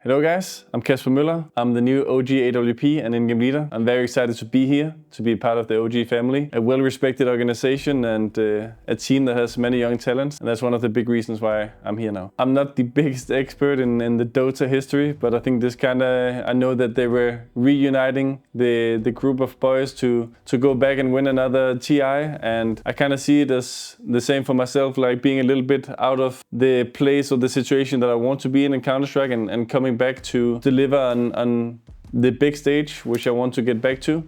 Hello guys, I'm Casper Møller. I'm the new OG AWP and in-game leader. I'm very excited to be here, to be part of the OG family. A well-respected organization and a team that has many young talents. And that's one of the big reasons why I'm here now. I'm not the biggest expert in the Dota history, but I think I know that they were reuniting the group of boys to go back and win another TI. And I kind of see it as the same for myself, like being a little bit out of the place or the situation that I want to be in Counter-Strike and coming back to deliver on the big stage, which I want to get back to.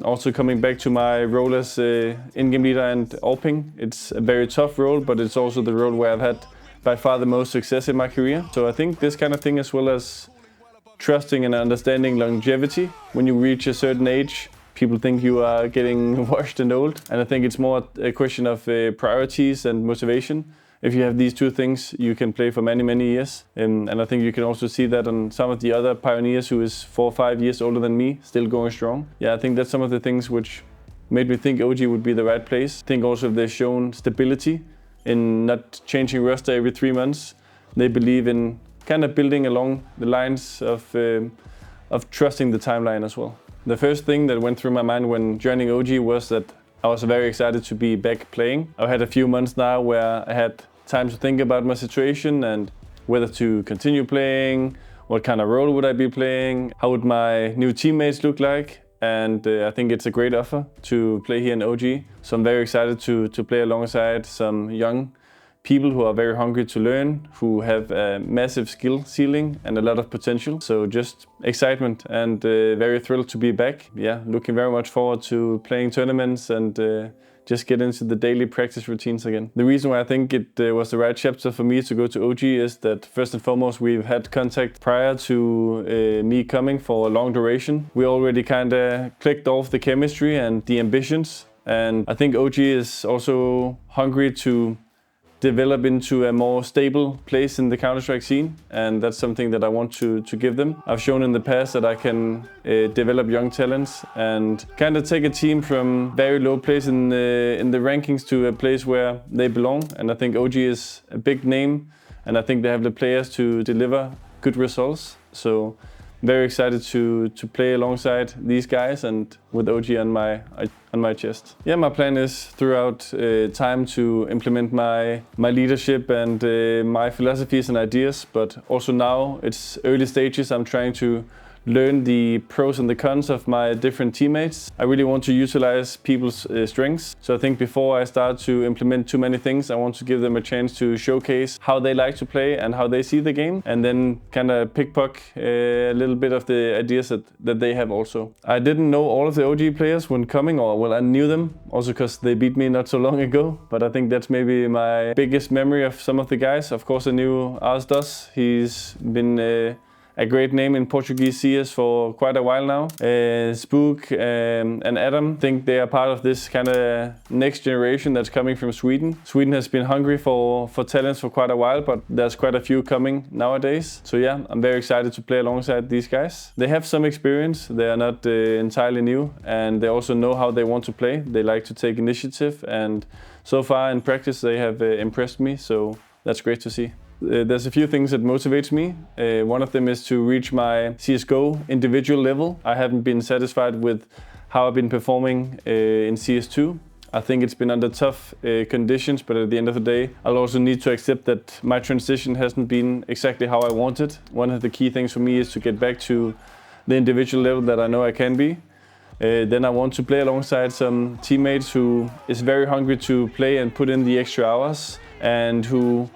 Also coming back to my role as in-game leader and AWPing. It's a very tough role, but it's also the role where I've had by far the most success in my career. So I think this kind of thing, as well as trusting and understanding longevity, when you reach a certain age, people think you are getting washed and old. And I think it's more a question of priorities and motivation. If you have these two things, you can play for many, many years. And I think you can also see that on some of the other pioneers who is 4 or 5 years older than me, still going strong. Yeah, I think that's some of the things which made me think OG would be the right place. I think also if they've shown stability in not changing roster every 3 months. They believe in kind of building along the lines of trusting the timeline as well. The first thing that went through my mind when joining OG was that I was very excited to be back playing. I've had a few months now where I had time to think about my situation and whether to continue playing, what kind of role would I be playing, how would my new teammates look like. And I think it's a great offer to play here in OG. So I'm very excited to play alongside some young people who are very hungry to learn, who have a massive skill ceiling and a lot of potential. So just excitement and very thrilled to be back. Yeah, looking very much forward to playing tournaments and just get into the daily practice routines again. The reason why I think it was the right chapter for me to go to OG is that first and foremost we've had contact prior to me coming for a long duration. We already kind of clicked off the chemistry and the ambitions, and I think OG is also hungry to develop into a more stable place in the Counter-Strike scene, and that's something that I want to give them. I've shown in the past that I can develop young talents and kind of take a team from very low place in the rankings to a place where they belong, and I think OG is a big name and I think they have the players to deliver good results. So very excited to play alongside these guys and with OG on my chest. Yeah, my plan is throughout time to implement my leadership and my philosophies and ideas, but also now it's early stages. I'm trying to learn the pros and the cons of my different teammates. I really want to utilize people's strengths. So I think before I start to implement too many things, I want to give them a chance to showcase how they like to play and how they see the game, and then kind of pickpocket a little bit of the ideas that they have also. I didn't know all of the OG players when coming, or well, I knew them also because they beat me not so long ago, but I think that's maybe my biggest memory of some of the guys. Of course I knew Ars. He's been a great name in Portuguese CS for quite a while now. Spook and Adam, I think they are part of this kind of next generation that's coming from Sweden. Sweden has been hungry for talents for quite a while, but there's quite a few coming nowadays. So yeah, I'm very excited to play alongside these guys. They have some experience, they are not entirely new, and they also know how they want to play. They like to take initiative, and so far in practice they have impressed me, so that's great to see. There's a few things that motivates me. One of them is to reach my CSGO individual level. I haven't been satisfied with how I've been performing in CS2. I think it's been under tough conditions, but at the end of the day, I'll also need to accept that my transition hasn't been exactly how I wanted. One of the key things for me is to get back to the individual level that I know I can be. Then I want to play alongside some teammates who is very hungry to play and put in the extra hours, and who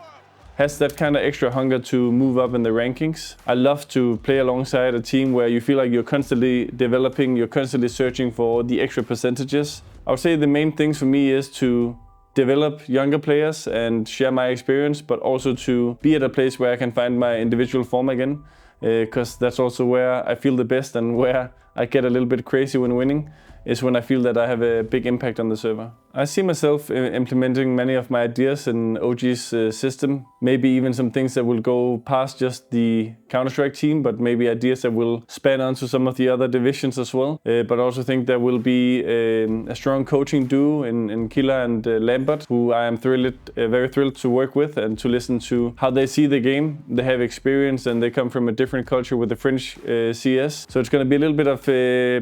has that kind of extra hunger to move up in the rankings. I love to play alongside a team where you feel like you're constantly developing, you're constantly searching for the extra percentages. I would say the main things for me is to develop younger players and share my experience, but also to be at a place where I can find my individual form again, because that's also where I feel the best and where I get a little bit crazy when winning is when I feel that I have a big impact on the server. I see myself implementing many of my ideas in OG's system, maybe even some things that will go past just the Counter-Strike team, but maybe ideas that will span onto some of the other divisions as well. But I also think there will be a strong coaching duo in Killa and Lambert, who I am very thrilled to work with and to listen to how they see the game. They have experience and they come from a different culture with the French CS. So it's going to be a little bit of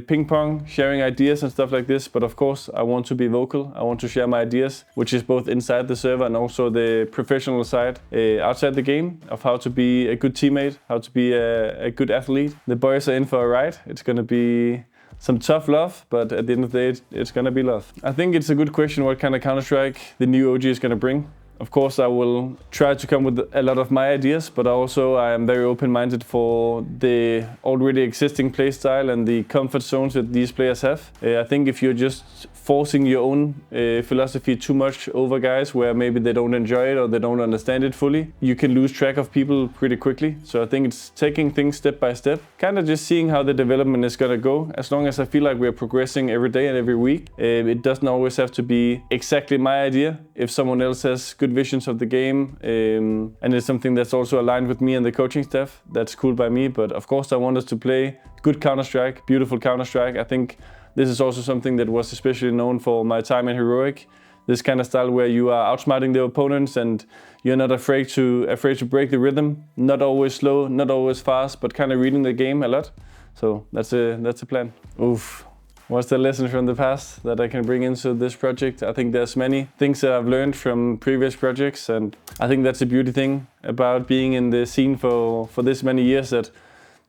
ping pong, sharing ideas and stuff like this. But of course, I want to be vocal. I want to share my ideas, which is both inside the server and also the professional side outside the game of how to be a good teammate, how to be a good athlete. The boys are in for a ride. It's going to be some tough love, but at the end of the day, it's going to be love. I think it's a good question what kind of Counter-Strike the new OG is going to bring. Of course, I will try to come with a lot of my ideas, but also I am very open-minded for the already existing playstyle and the comfort zones that these players have. I think if you're just forcing your own philosophy too much over guys where maybe they don't enjoy it or they don't understand it fully, you can lose track of people pretty quickly. So I think it's taking things step by step, kind of just seeing how the development is gonna go. As long as I feel like we're progressing every day and every week, it doesn't always have to be exactly my idea. If someone else has good visions of the game and it's something that's also aligned with me and the coaching staff, that's cool by me. But of course I want us to play good Counter-Strike, beautiful Counter-Strike. I think this is also something that was especially known for my time in Heroic. This kind of style where you are outsmarting the opponents and you're not afraid to break the rhythm. Not always slow, not always fast, but kind of reading the game a lot. So that's a plan. Oof. What's the lesson from the past that I can bring into this project? I think there's many things that I've learned from previous projects, and I think that's a beauty thing about being in the scene for this many years, that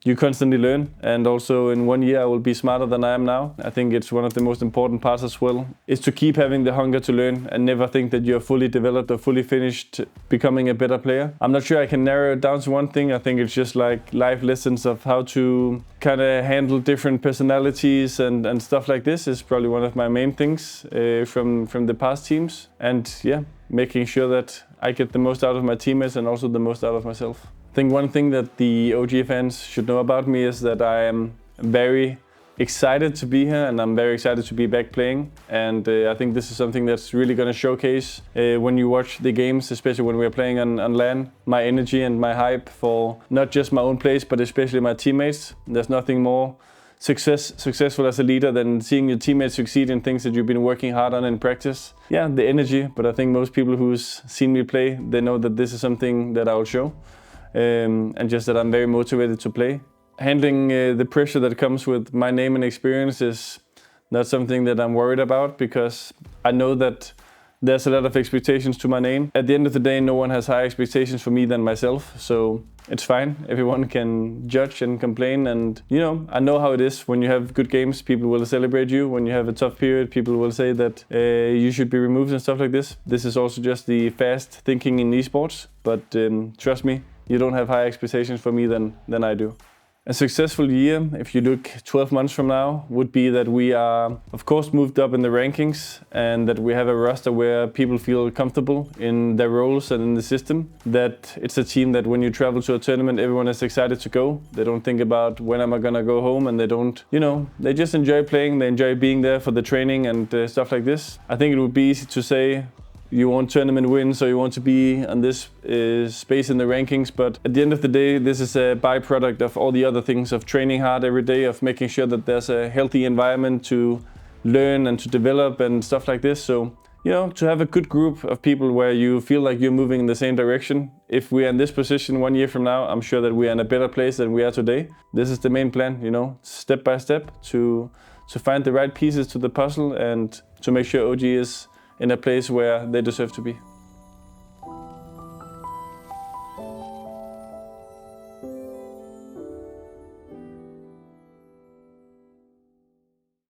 you constantly learn, and also in 1 year I will be smarter than I am now. I think it's one of the most important parts as well, is to keep having the hunger to learn and never think that you're fully developed or fully finished becoming a better player. I'm not sure I can narrow it down to one thing. I think it's just like life lessons of how to kind of handle different personalities and stuff like this is probably one of my main things from the past teams. And yeah, making sure that I get the most out of my teammates and also the most out of myself. I think one thing that the OG fans should know about me is that I am very excited to be here and I'm very excited to be back playing. And I think this is something that's really going to showcase when you watch the games, especially when we're playing on LAN, my energy and my hype for not just my own plays, but especially my teammates. There's nothing more successful as a leader than seeing your teammates succeed in things that you've been working hard on in practice. Yeah, the energy, but I think most people who's seen me play, they know that this is something that I will show. And just that I'm very motivated to play. Handling the pressure that comes with my name and experience is not something that I'm worried about, because I know that there's a lot of expectations to my name. At the end of the day, no one has higher expectations for me than myself, so it's fine. Everyone can judge and complain, and you know, I know how it is. When you have good games, people will celebrate you. When you have a tough period, people will say that you should be removed and stuff like this. This is also just the fast thinking in esports, but trust me, you don't have higher expectations for me than I do. A successful year, if you look 12 months from now, would be that we are, of course, moved up in the rankings and that we have a roster where people feel comfortable in their roles and in the system. That it's a team that when you travel to a tournament, everyone is excited to go. They don't think about when am I gonna go home, and they don't, you know, they just enjoy playing, they enjoy being there for the training and stuff like this. I think it would be easy to say, you want tournament wins or you want to be on this space in the rankings, but at the end of the day, this is a byproduct of all the other things, of training hard every day, of making sure that there's a healthy environment to learn and to develop and stuff like this. So, you know, to have a good group of people where you feel like you're moving in the same direction. If we are in this position 1 year from now, I'm sure that we are in a better place than we are today. This is the main plan, you know, step by step to find the right pieces to the puzzle and to make sure OG is in a place where they deserve to be.